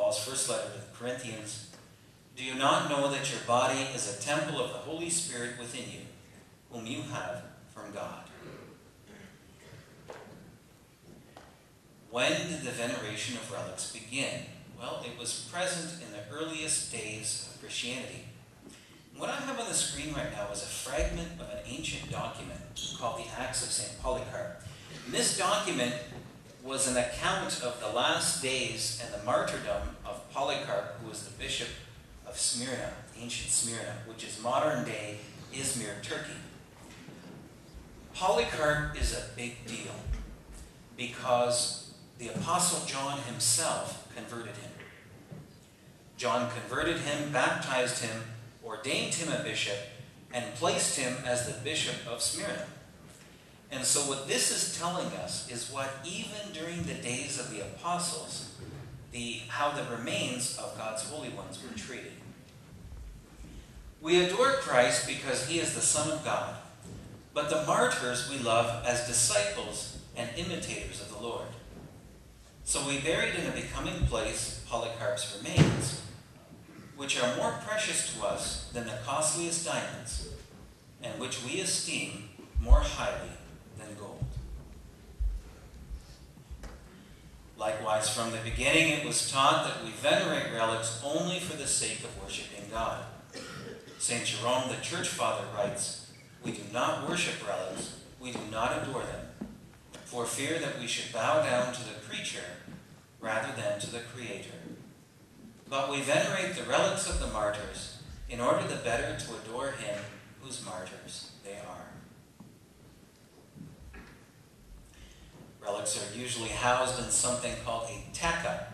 Paul's first letter to the Corinthians, "Do you not know that your body is a temple of the Holy Spirit within you, whom you have from God?" When did the veneration of relics begin? Well, it was present in the earliest days of Christianity. What I have on the screen right now is a fragment of an ancient document called the Acts of St. Polycarp. And this document was an account of the last days and the martyrdom of Polycarp, who was the bishop of Smyrna, ancient Smyrna, which is modern-day Izmir, Turkey. Polycarp is a big deal because the Apostle John himself converted him. John converted him, baptized him, ordained him a bishop, and placed him as the bishop of Smyrna. And so what this is telling us is what even during the days of the apostles, how the remains of God's holy ones were treated. We adore Christ because he is the Son of God, but the martyrs we love as disciples and imitators of the Lord. So we buried in a becoming place Polycarp's remains, which are more precious to us than the costliest diamonds, and which we esteem more highly than gold. Likewise, from the beginning it was taught that we venerate relics only for the sake of worshiping God. St. Jerome, the church father, writes, "We do not worship relics, we do not adore them, for fear that we should bow down to the creature rather than to the Creator. But we venerate the relics of the martyrs in order the better to adore him whose martyrs they are." Relics are usually housed in something called a teca.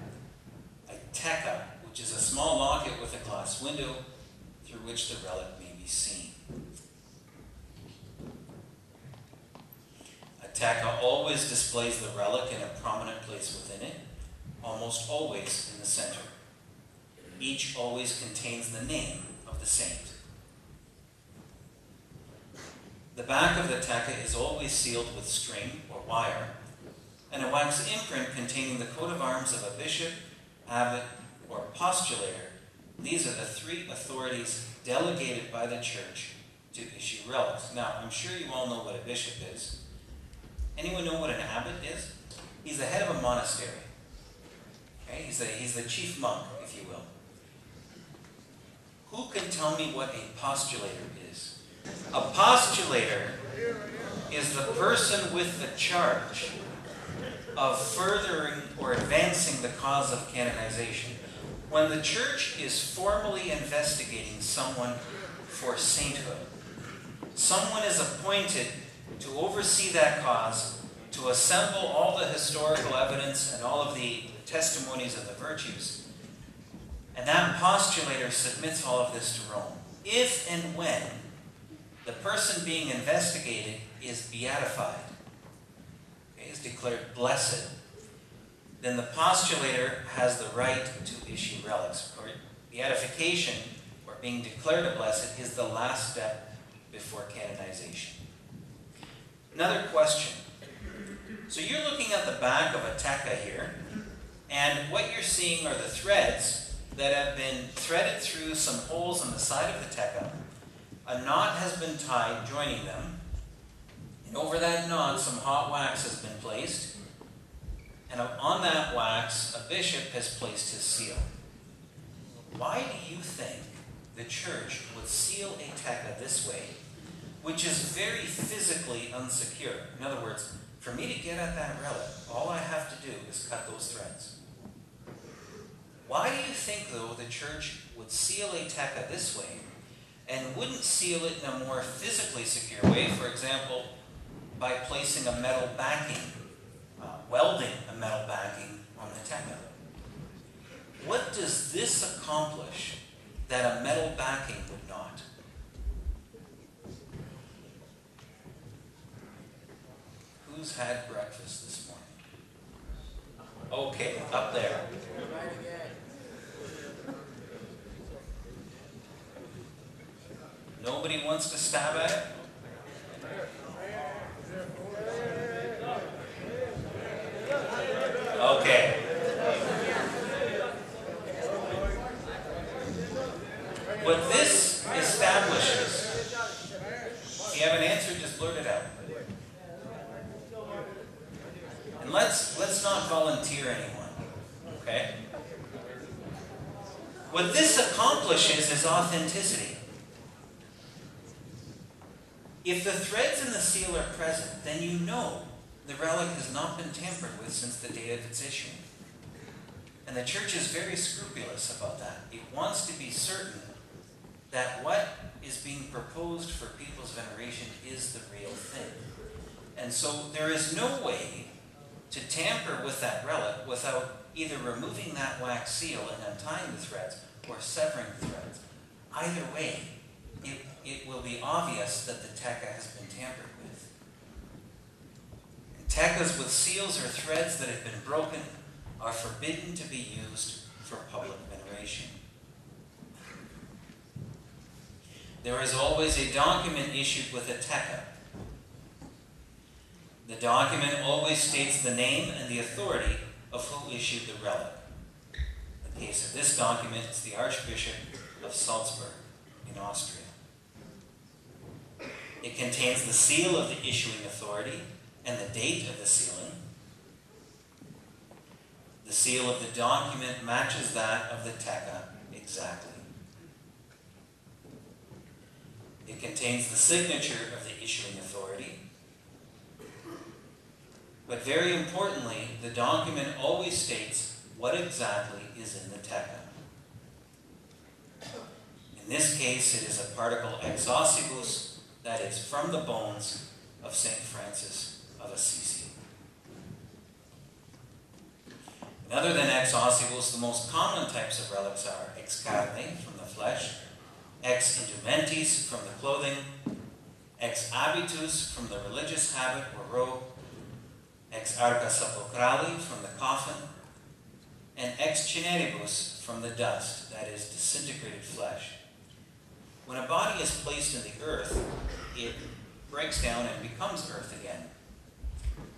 A teca, which is a small locket with a glass window through which the relic may be seen. A teca always displays the relic in a prominent place within it, almost always in the center. Each always contains the name of the saint. The back of the teca is always sealed with string or wire, and a wax imprint containing the coat of arms of a bishop, abbot, or postulator. These are the three authorities delegated by the church to issue relics. Now, I'm sure you all know what a bishop is. Anyone know what an abbot is? He's the head of a monastery. Okay? He's the chief monk, if you will. Who can tell me what a postulator is? A postulator is the person with the charge of furthering or advancing the cause of canonization. When the church is formally investigating someone for sainthood, someone is appointed to oversee that cause, to assemble all the historical evidence and all of the testimonies of the virtues. And that postulator submits all of this to Rome. If and when the person being investigated is beatified, is declared blessed, then the postulator has the right to issue relics. Or beatification, or being declared a blessed, is the last step before canonization. Another question. So you're looking at the back of a teca here, and what you're seeing are the threads that have been threaded through some holes on the side of the teca. A knot has been tied, joining them. And over that knot, some hot wax has been placed. And on that wax, a bishop has placed his seal. Why do you think the church would seal a teca this way, which is very physically unsecure? In other words, for me to get at that relic, all I have to do is cut those threads. Why do you think, though, the church would seal a teca this way and wouldn't seal it in a more physically secure way? For example, by placing a metal backing, welding a metal backing on the teca. What does this accomplish that a metal backing would not? Who's had breakfast this morning? Okay, up there. Nobody wants to stab at it? Okay. let's not volunteer anyone. Okay? What this accomplishes is authenticity. If the threads in the seal are present, then you know the relic has not been tampered with since the day of its issuing. And the church is very scrupulous about that. It wants to be certain that what is being proposed for people's veneration is the real thing. And so there is no way to tamper with that relic without either removing that wax seal and untying the threads or severing the threads. Either way, it will be obvious that the tekka has been tampered with. And tekkas with seals or threads that have been broken are forbidden to be used for public veneration. There is always a document issued with a tekka. The document always states the name and the authority of who issued the relic. The case of this document is the Archbishop of Salzburg in Austria. It contains the seal of the issuing authority and the date of the sealing. The seal of the document matches that of the tekka exactly. It contains the signature of the issuing authority. But very importantly, the document always states what exactly is in the tekka. In this case, it is a particle ex ossibus, that is, from the bones of St. Francis of Assisi. And other than ex ossibus, the most common types of relics are ex carne, from the flesh, ex indumentis, from the clothing, ex habitus, from the religious habit or robe, ex arca sepulcrali, from the coffin, and ex cineribus, from the dust, that is, disintegrated flesh. When a body is placed in the earth, it breaks down and becomes earth again.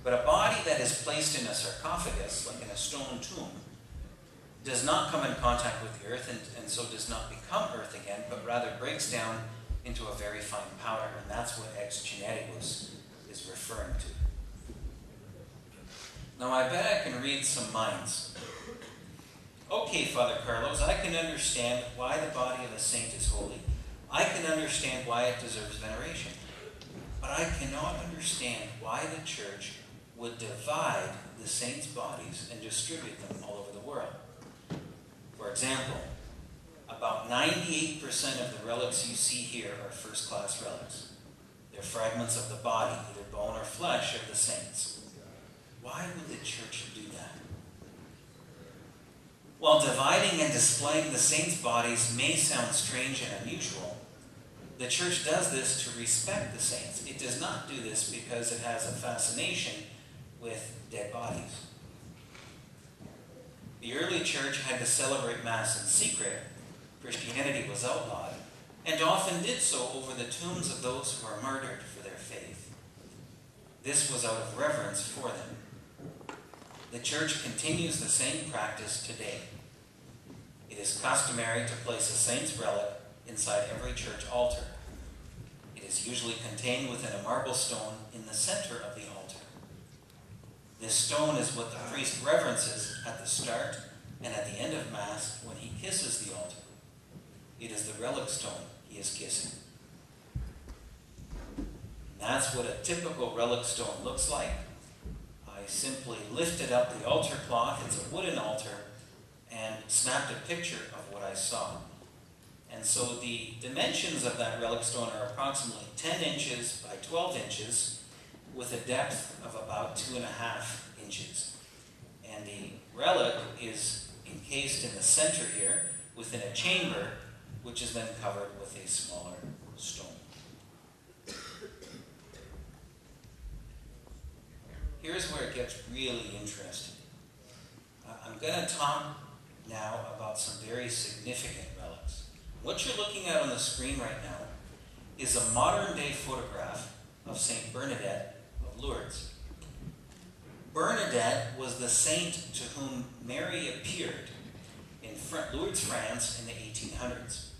But a body that is placed in a sarcophagus, like in a stone tomb, does not come in contact with the earth and so does not become earth again, but rather breaks down into a very fine powder, and that's what ex cineribus is referring to. Now I bet I can read some minds. Okay, Father Carlos, I can understand why the body of a saint is holy. I can understand why it deserves veneration. But I cannot understand why the church would divide the saints' bodies and distribute them all over the world. For example, about 98% of the relics you see here are first-class relics. They're fragments of the body, either bone or flesh, of the saints. Why would the church do that? While dividing and displaying the saints' bodies may sound strange and unusual, the church does this to respect the saints. It does not do this because it has a fascination with dead bodies. The early church had to celebrate Mass in secret. Christianity was outlawed, and often did so over the tombs of those who were martyred for their faith. This was out of reverence for them. The church continues the same practice today. It is customary to place a saint's relic inside every church altar. It is usually contained within a marble stone in the center of the altar. This stone is what the priest reverences at the start and at the end of Mass when he kisses the altar. It is the relic stone he is kissing. And that's what a typical relic stone looks like. I simply lifted up the altar cloth, it's a wooden altar, and snapped a picture of what I saw. And so the dimensions of that relic stone are approximately 10 inches by 12 inches with a depth of about 2.5 inches. And the relic is encased in the center here within a chamber, which is then covered with a smaller stone. Here's where it gets really interesting. I'm going to talk now about some very significant relics. What you're looking at on the screen right now is a modern-day photograph of Saint Bernadette of Lourdes. Bernadette was the saint to whom Mary appeared in Lourdes, France in the 1800s.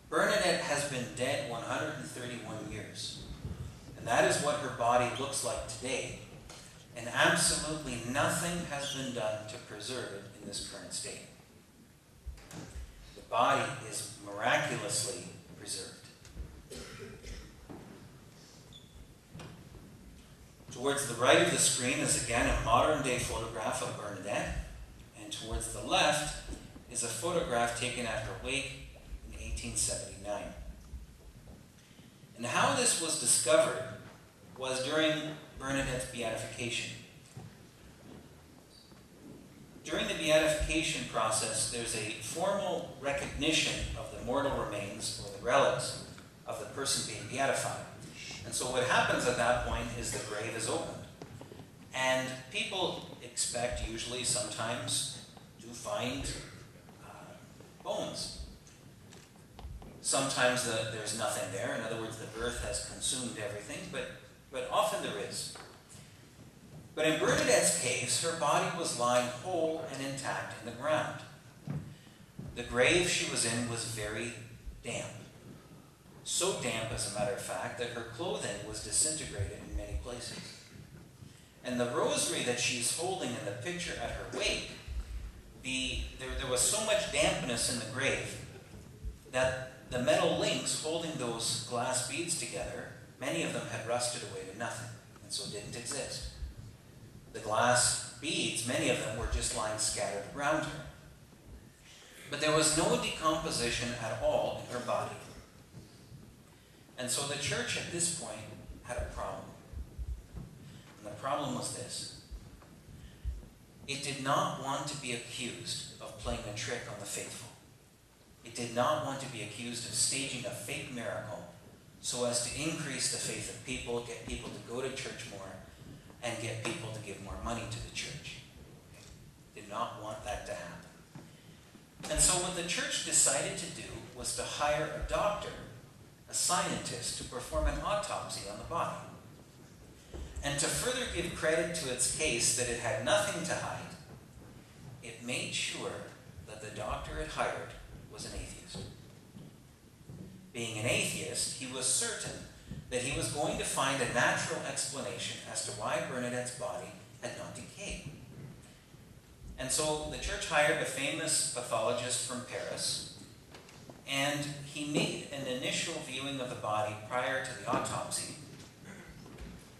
Bernadette has been dead 131 years, and that is what her body looks like today. and absolutely nothing has been done to preserve it in this current state. The body is miraculously preserved. Towards the right of the screen is again a modern-day photograph of Bernadette, and towards the left is a photograph taken at her wake in 1879. And how this was discovered was during Bernadette's beatification. During the beatification process, there's a formal recognition of the mortal remains or the relics of the person being beatified. And so what happens at that point is the grave is opened. And people expect, usually, sometimes, to find bones. Sometimes there's nothing there. In other words, the earth has consumed everything, but often there is. But in Bernadette's case, her body was lying whole and intact in the ground. The grave she was in was very damp. So damp, as a matter of fact, that her clothing was disintegrated in many places. And the rosary that she's holding in the picture at her wake, there was so much dampness in the grave that the metal links holding those glass beads together, many of them had rusted away to nothing, and so didn't exist. The glass beads, many of them were just lying scattered around her. But there was no decomposition at all in her body. And so the church at this point had a problem. And the problem was this. It did not want to be accused of playing a trick on the faithful. It did not want to be accused of staging a fake miracle so as to increase the faith of people, get people to go to church more, and get people to give more money to the church. Did not want that to happen. And so what the church decided to do was to hire a doctor, a scientist, to perform an autopsy on the body. And to further give credit to its case that it had nothing to hide, it made sure that the doctor it hired was an atheist. Being an atheist, he was certain that he was going to find a natural explanation as to why Bernadette's body had not decayed. And so the church hired a famous pathologist from Paris, and he made an initial viewing of the body prior to the autopsy.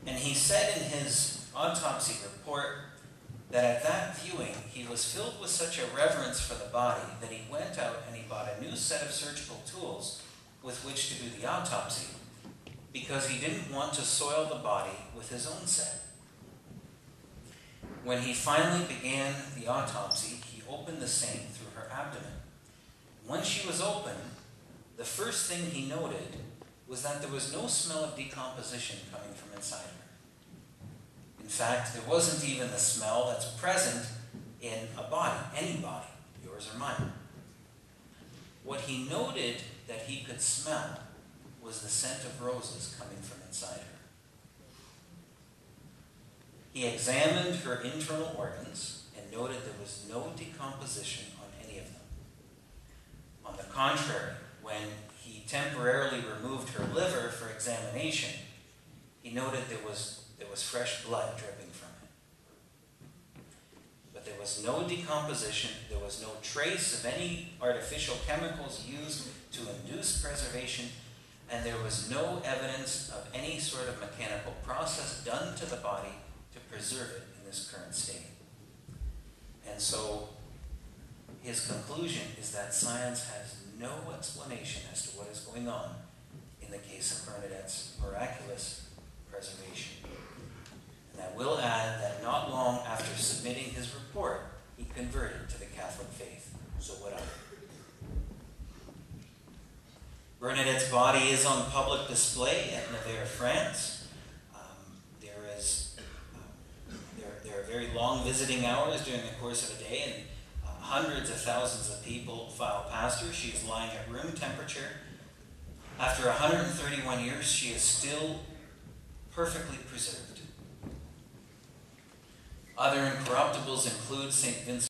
And he said in his autopsy report that at that viewing, he was filled with such a reverence for the body that he went out and he bought a new set of surgical tools with which to do the autopsy, because he didn't want to soil the body with his own set. When he finally began the autopsy, he opened the same through her abdomen. When she was open, the first thing he noted was that there was no smell of decomposition coming from inside her. In fact, there wasn't even the smell that's present in a body, any body, yours or mine. What he noted that he could smell was the scent of roses coming from inside her. He examined her internal organs and noted there was no decomposition on any of them. On the contrary, when he temporarily removed her liver for examination, he noted there was fresh blood dripping from it. But there was no decomposition, there was no trace of any artificial chemicals used to induce preservation, and there was no evidence of any sort of mechanical process done to the body to preserve it in this current state. And so his conclusion is that science has no explanation as to what is going on in the case of Bernadette's miraculous preservation. And I will add that not long after submitting his report, he converted to the Catholic faith. So would I. Bernadette's body is on public display at Nevers, France. There are very long visiting hours during the course of a day, and hundreds of thousands of people file past her. She is lying at room temperature. After 131 years, she is still perfectly preserved. Other incorruptibles include St. Vincent